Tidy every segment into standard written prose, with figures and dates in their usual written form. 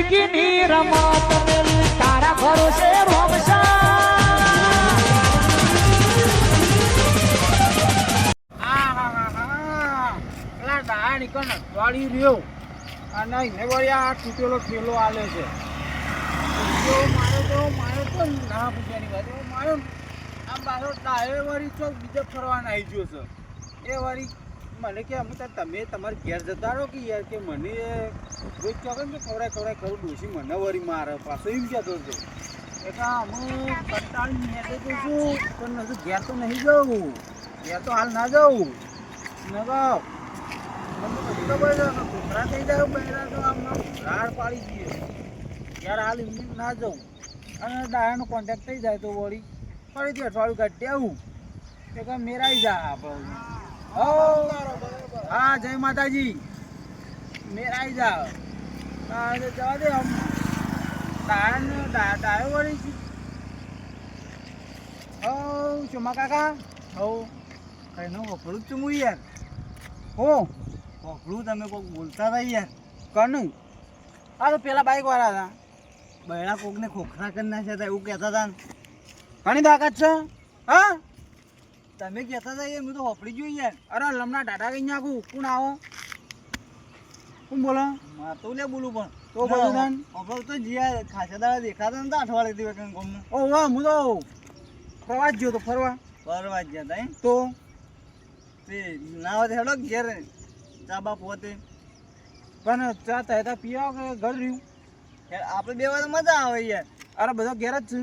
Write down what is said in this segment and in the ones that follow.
જિંદગીની રમત મેલી તારા ભરોસે રોમશા વાળી રહ્યો અને એને વળી આ તૂટેલો ઠેલો આલ્યો છે મારે તો ના પૂછ્યાની વાત મારો આમ બારો ડાયો વળી તો બીજો ફરવાના આવી ગયો છે એ વળી મને કે અમુક તમે તમારે ઘેર જતા રહો કે યાર કે મને રોજ ચોકે ને ખવડાય ખરું ડોસી મને વળી મારે પાછો એમ કહેતો હતો એટલે અમુક કંટાળી મેં તો શું પણ હજુ ઘેર તો નહીં જવું ઘેર તો હાલ ના જવું ન કહો મને બધું ખબર છે છોકરા થઈ જાય બહેરા તો આમ રાડ પાડી દઈએ યાર હાલ એમની ના જવું અને ડાયાનો કોન્ટેક્ટ થઈ જાય તો વળી ફરીથી અઠવાડિયું કાઢી આવું એ કંઈ મેરાઈ જાય આપણે હા જય માતાજી મેરાઈ જા જવા દે આમ ડાયો વળી છે ચોમા કાકા કઈ નો વફળું જ છું હું યાર હો વફળું તમે કોઈક બોલતા હતા યાર કનું આ તો પેલા બાઈક વાળા હતા બહેરા કોકને ખોખરા કરી નાખ્યા હતા એવું કહેતા હતા ઘણી તાકાત છે હા તમે કહેતા હતા યાર હું તો વફળી ગયું યાર અરે લમણા ટાટા કઈ નાખું કોણ આવો કોણ બોલો તો લે બોલું પણ તો બોલું તાન આપણે તો જ્યાં ખાસા દાડા દેખાતા નતા અઠવાડિયે દિવસ ગમને ઓ વાહ હું તો ફરવા જ ગયો તો ફરવા જ ગયા હતા તો તે ના હોય હેડો ઘેર ચા બાપ હોતે પણ ચા તહેતા પીવા કે ઘર રહ્યું આપણે બે વાર મજા આવે યાર અરે બધા ઘેર જ છે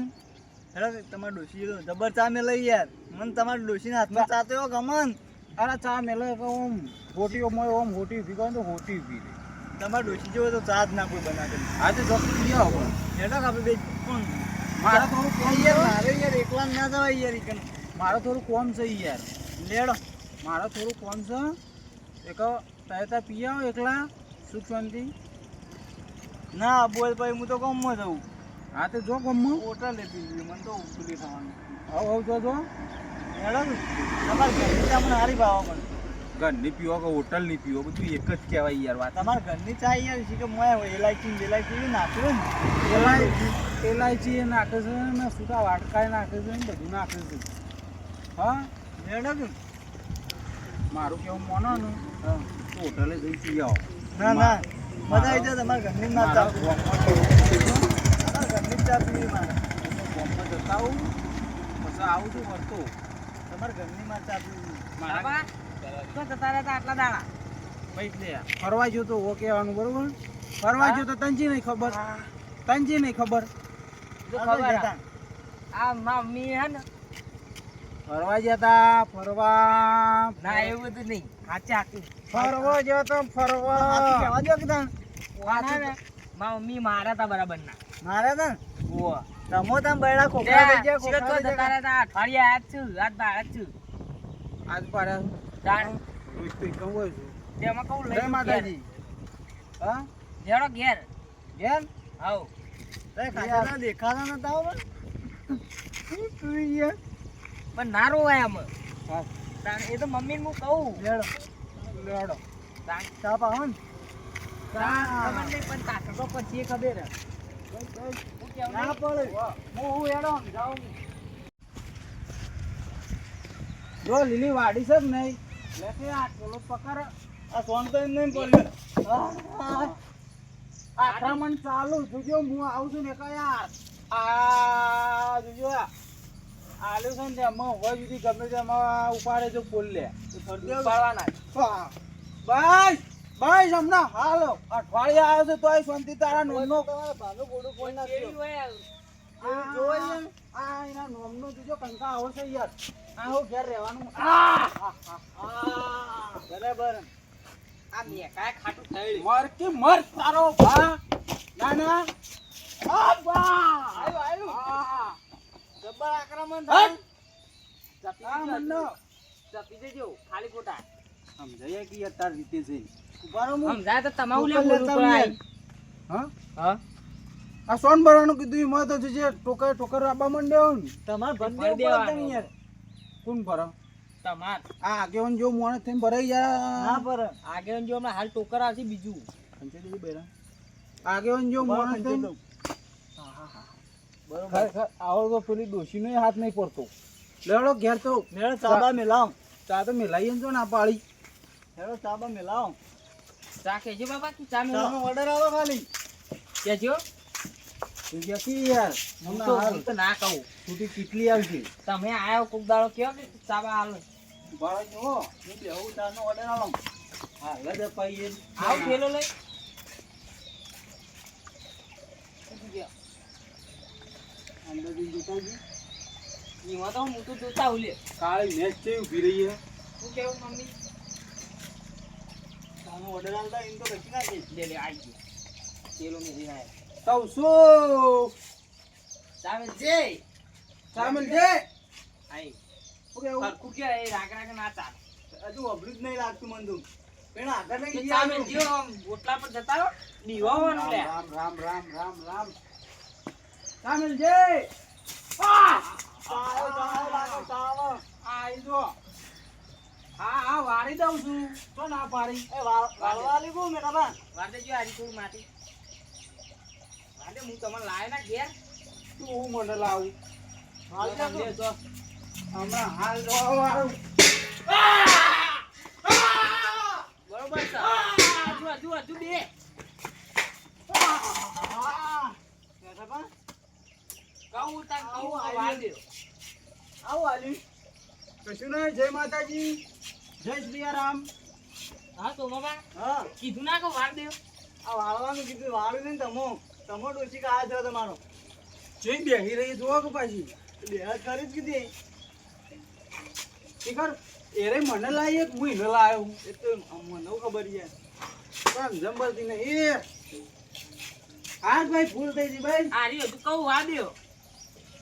હેડો તમારે ડોસી જબર ચા મેં લઈ યાર મને તમારા ડોસીના હાથમાં ચા તો એવો ગમન અરે ચા મેલે ઓમ હોટી ઓમ હોટી ઉભી કરો તો હોટી ઉભી રહી તમારે ડોસી જેવો તો ચા જ ના કોઈ બનાવે આજે જોકી પી આવો હેડો આપણે બે પણ મારે થોડું કોમ યાર મારે યાર એકલા ના જવાય યાર ઈકન મારે થોડું કોમ છે યાર લેડો મારે થોડું કોમ છે એક તહેતા પી આવો એકલા સુખ શાંતિ ના બોલ ભાઈ હું તો ગામમાં જવું હા તો જો ગામમાં ઓટા લેતી મને તો ઉભી થવાનું જો હેડો તમારે ઘરની ચા મને હારી ભાવ પણ ઘરની પીવો કે હોટલની પીવો બધું એક જ કહેવાય યાર વાત તમારે ઘરની ચા યાર છે કે મોય એલાયચી નાખે ને એલાયચી નાખે છે ને સુકા વાટકાય નાખે છે ને બધું નાખે છે હા હેડો કે મારું કેવું મોનો ને તો હોટલે જઈ પી આવો ના મજા આવી જાય તમારા ઘરની ના ચા ઘરની ચા પીવી મારે ગામમાં જતા આવું પછી આવું છું વર્તો તમારા ઘરની માં ચા પીવી મારા તો જતા રહેતા આટલા દાડા ભાઈ ફરવા જો તો ઓ કહેવાનું બરોબર ફરવા જો તો તંજી નહીં ખબર આ મમ્મી હે ને ફરવા જતા ફરવા ના એવું બધું નહીં સાચા ફરવા જતો ફરવા કહેવા દો કે મમ્મી મારા તા બરાબર ના મારા તા ઓ તમો તમ બૈડા ખોખરા થઈ ગયા ખોખરા જતા રહેતા અઠવાડિયા આજ છું આજ બાર છું આજ પાડા જાણ રોજ તો કહું છું તેમાં કહું લઈ માતાજી હા જેડો ઘેર આવ તે ખાતા દેખાતા નતા આવ તું યાર પણ ના રોવાય આમ હા એ તો મમ્મીને હું કહું લેડો ચા પાવન તમને પણ તાકતો પછી ખબર ના પડે હું હેડો જાઉં જો લીલી વાડી છે ને લેકે આ ટોલો પકડ આ સોન તો એમ નહીં પડ્યો આક્રમણ ચાલુ જોજો હું આવું છું ને યાર આ જોજો આલુ છે ને એમાં હોય સુધી ગમે તેમાં ઉપાડે જો પોલ લે તો ફરતી ઉપાડવાના બસ હમણાં હાલો અઠવાડિયા આવ્યો છે તોય શાંતિ તારા નોમનો ભાનો ગોડો કોઈ નાખ્યો આ એના નોમનો જોજો કંકા આવો છે યાર આ હો ઘેર રહેવાનું બરાબર આ મેકાય ખાટું થઈ મર કે મર તારો ભા ના આ બા આયો જબર આક્રમણ થાય ચપી દેજો ખાલી ખોટા સમજાય કે યાર તાર રીતે છે ઉભારો હું સમજાય તો તમાઉ લે બોલું પડાય હા આ સોન ભરવાનું કીધું મત તો જે ટોકર આબા મંડ્યો ને તમાર ભર દેવાનું યાર કોણ ભર તમાર આ આગેવન જો મોણે થઈને ભરાઈ જા હા ભર આગેવન જો હમણાં હાલ ટોકર આવશે બીજું પંચાયત બેરા આગેવાન જો બરાબર માણસ સમજી છે. દઉં. બરોબર ખરેખર આવો તો પેલી ડોશીનો હાથ નહીં પડતો. લેવડો ઘેર તો મેળો ચાબા મેલાવ ચા તો મેલાઈ એમ તો ના પાડી. મેળો ચાબા મેલાવ ચા કેજો બાબા કે ચા મેલો ચાનો ઓર્ડર આવો ખાલી કેજો તું ક્યાં કી યાર હું તો ના કહું છૂટી કેટલી આવશે તમે આયો કોક દાડો કયો કે ચા બા હાલ બાળા જો હું બેહું ચાનો ઓર્ડર આવો હા લજ પાઈએ આવ પેલો લઈ અંદર દી જોતા જી ઈમાં તો હું તો જોતા હું લે કાળી મેચ છે ઊભી રહી છે. શું કેવું મમ્મી ચાનો ઓર્ડર આવતા એમ તો કશી ના છે લે લે આવી ગયો પેલો મેરી આયો કહું છું ચા મેલ જે સામેલ છે આઈ ઓકે હરખું કે એ રાગ રાગ ના ચાલ હજુ અભરું જ નહીં લાગતું મને તો પેલા આગળ કે નહીં ચા ગયા મેલ જો આમ ઓટલા પર જતા રહો દીવાનું લે રામ રામ રામ રામ રામ સામેલ છે ચાલો ચાલો લાગો ચાલો આઈ જો હા હા વાળી દઉં છું તો ના પાડી એ વાળવા લીધું મેં તમે વાડે જો આરી થોડું માટી વાડે હું તમને લાય ના ઘેર તું હું મને લાવું હાલ લે લે જો હમણાં હાલ જોવા વાળું બરોબર છે હજુ હજુ બે કહું તાર કહું વાળ દે આવો આલી કશું નહીં જય માતાજી જય શ્રી રામ હા તો બાબા હા કીધું ના કે વાળ દે આ વાળવાનું કીધું વાળું નહીં તમો ડોસી કા આવ્યો તમારો જઈ બેહી રહી જોવા કે પાછી બે હાથ કરી જ કીધી શિખર એરે મને લાવી એક હું એને લાવ્યો એ તો મને ખબર છે પણ જંબરતી ને એ આજ ભાઈ ભૂલ થઈ ગઈ ભાઈ આરી હજુ કહું વાળ દે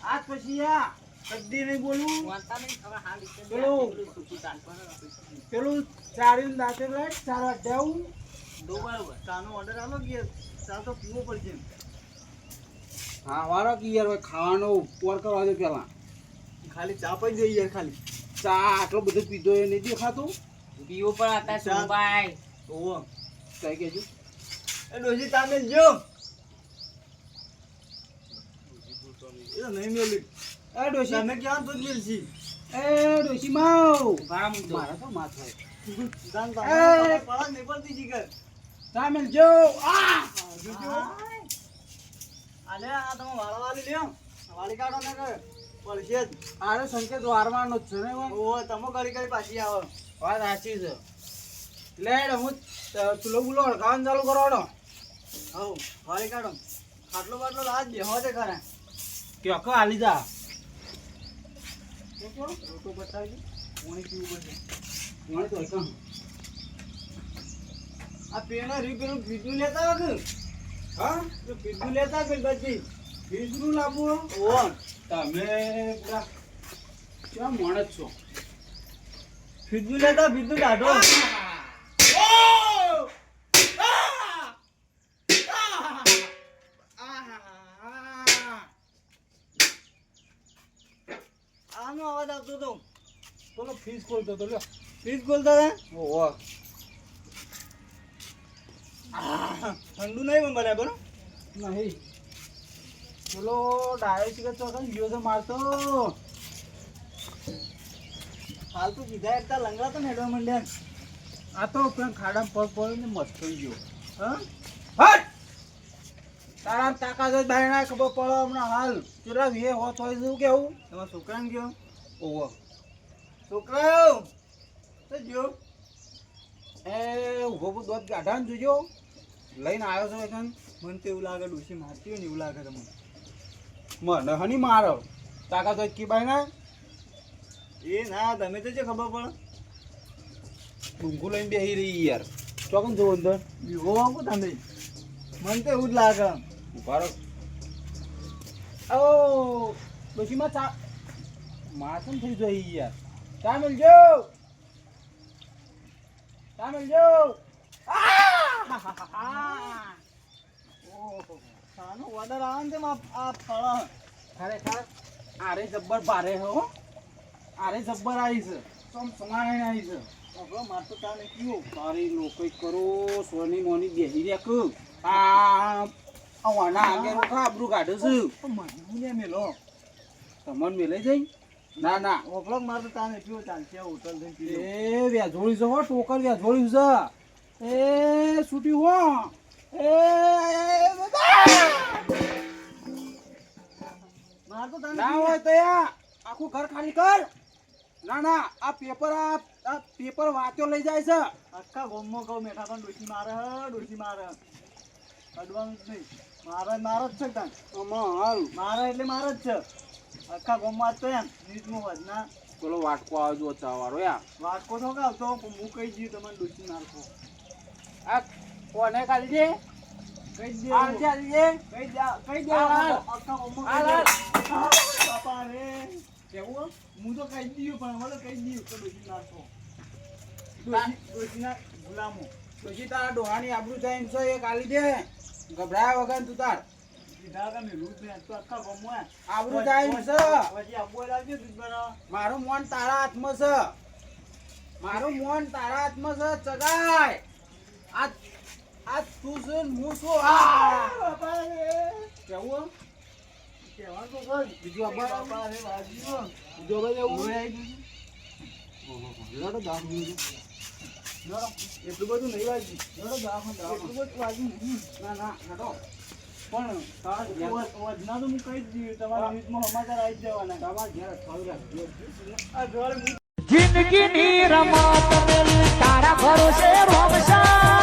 આજ પછી આ કદી નહીં બોલવું વાંતા નહીં હવે હાલ પેલું. સુતું ચાલ પર પેલું ચારીને દાંતે લાઈટ ચાર વાગ્યાવું દો બરોબર ચાનો ઓર્ડર આલો કે ચા તો પીવો પડશે હા વારો કે યાર ભાઈ ખાવાનો ઉપર કરવા દે પેલા ખાલી ચા પી જઈએ યાર ખાલી ચા આટલો બધો પીધો એ નહીં દેખાતું પીવો પણ હતા સોભાઈ ઓવો કઈ કેજો એ ડોસી તમે જો એ તો નહીં મેલી એ ડોશી તમે ક્યાં તો જ મેલશી એ ડોશી માવ ભાડા મૂક દો મારા તો માથ હોય જાન એ! તમે પડા નહીં પડતી જીગર સામેલ જો આ જોજો આલે આ તમે વાળવાલી લ્યો વાળી કાઢો ને કે પડશે જ આરે સંકેત વારવાનો જ છે ને ભાઈ ઓવો તમે કરી કરી પાછી આવો વાત સાચી છે લેડ હું ચૂલો બુલો હળગાવાનું ચાલુ કરવાનો હવ વાળી કાઢો ખાટલો બાટલો લાજ બેહો છે ખરા કે અખ હાલી જા રોટો બતાવજો પાણી પીવું પડશે મને તો એકમ આ પેલા રી પેલું પીધું લેતા આવ કે હા પેલું પીધું લેતા પેલ બધી બીજનું લાવવું ઓવો તમે પેલા કેવા માણસ છો પીધું લેતા પીધું કાઢો આનો અવાજ આવતો તો બોલો ફીસ ખોલતો તો લ્યો ફ્રીજ ખોલતા હતા ઓહો ઠંડુ નહીં પણ બરાબર હો? નહીં પેલો ડાયો સિગરેટ ચોકન ગયો છે મારતો હાલ તો કીધા એકતા લંગડા તો હેડવા માંડ્યા આ તો પેલા ખાડામાં પગ પડ્યો ને મસ્ત થઈ ગયો હા હટ તારા તાકાત જ બહાર ના ખબર પડે હમણાં હાલ કેટલા વે હોત હોય શું કેવું તમારા છોકરાને ગયો ઓહો છોકરાઓ તો જો એ ઉભો ઉભો દોત ગાઢા ને જોજો લઈને આવ્યો છો એકન મને તો એવું લાગે ડોસી મારતી હોય ને એવું લાગે તમને મને હની મારો તાકાત હોય કી બાઈ ના એ ના તમે તો જે ખબર પડે ડુંગું લઈને બેસી રહી યાર ચોકન જોવો અંદર બીવો આવો તમે મને તો એવું જ લાગે ઉભા રહો ઓ ડોશીમાં ચા માસમ થઈ જાય યાર ચા મેલજો ચા મેલજો ઓહો સાનો ઓર્ડર આવે ને તેમ આ ફળ ખરેખર આરે જબ્બર ભારે હો આરે જબ્બર આવી છે સમ સમાય આવી છે આપણો મારતો ચા નહીં પીવો તારી લોકો કરો સોની મોની બેસી રહ્યા આ વાના આગળ હું આબરૂ કાઢું છું મને મેલો તમને મેલે જઈ ના ના ઓપલોક માર તો તાને પીવો ચાલશે હોટલ જઈને પીવો એ વ્યાજોળી છે હો ટોકર વ્યાજોળી છે એ છૂટી હો એ માર તો તાને ના હોય તો યા આખું ઘર ખાલી કર ના ના આ પેપર વાંચ્યો લઈ જાય છે આખા ગોમમાં કહું મેઠા પણ ડોસી મારે અડવાનું જ નહીં મારે જ છે તાન હાલ મારે એટલે મારે જ છે આખા ગોમમાં તો એમ નીચમાં વધના પેલો વાટકો આવજો ચાવાળો યા વાટકો તો કાવ તો હું કહી દઉં તમને ડોસી નાખો આ કોને કાઢી દે કહી દે હાલ ચાલી દે કહી દે હાલ. આખા ગોમમાં હાલ, કહી દે. બાપા રે કેવું હું તો કહી દઉં પણ હવે કહી દઉં તો ડોસી નાખો ડોસીના ગુલામો પછી તારા ડોહાની આબરૂ જાય એમ છે એ કાઢી દે ગભરાયા વગર તું તાર સીધા તમે લૂટ ને તો આખા ગોમમાં આબરૂ જાય એમ છે પછી આબુ લાવજો દૂધ બનાવવા મારું મોન તારા હાથમાં છે મારું મોન તારા હાથમાં છે ચગાય આ તું છું ને હું છું બાપા રે કેવું કહેવાનું તો કર બીજું અબ્બા બાપા રે વાગ્યો બીજું અબ્બા એવું ઓય આવી ગયું લડો દામ લડો એટલું બધું નહીં વાગ્યું લડો એટલું બધું વાગ્યું નહીં ના ના લડો પણ વધના તો હું કહી જ દઉં તમારા ન્યૂઝમાં સમાચાર આવી જ જવાના તમારા ઘેર અઠવાડિયું આ ઘર જિંદગીની રમત મેલી તારા ભરોસે રોમશા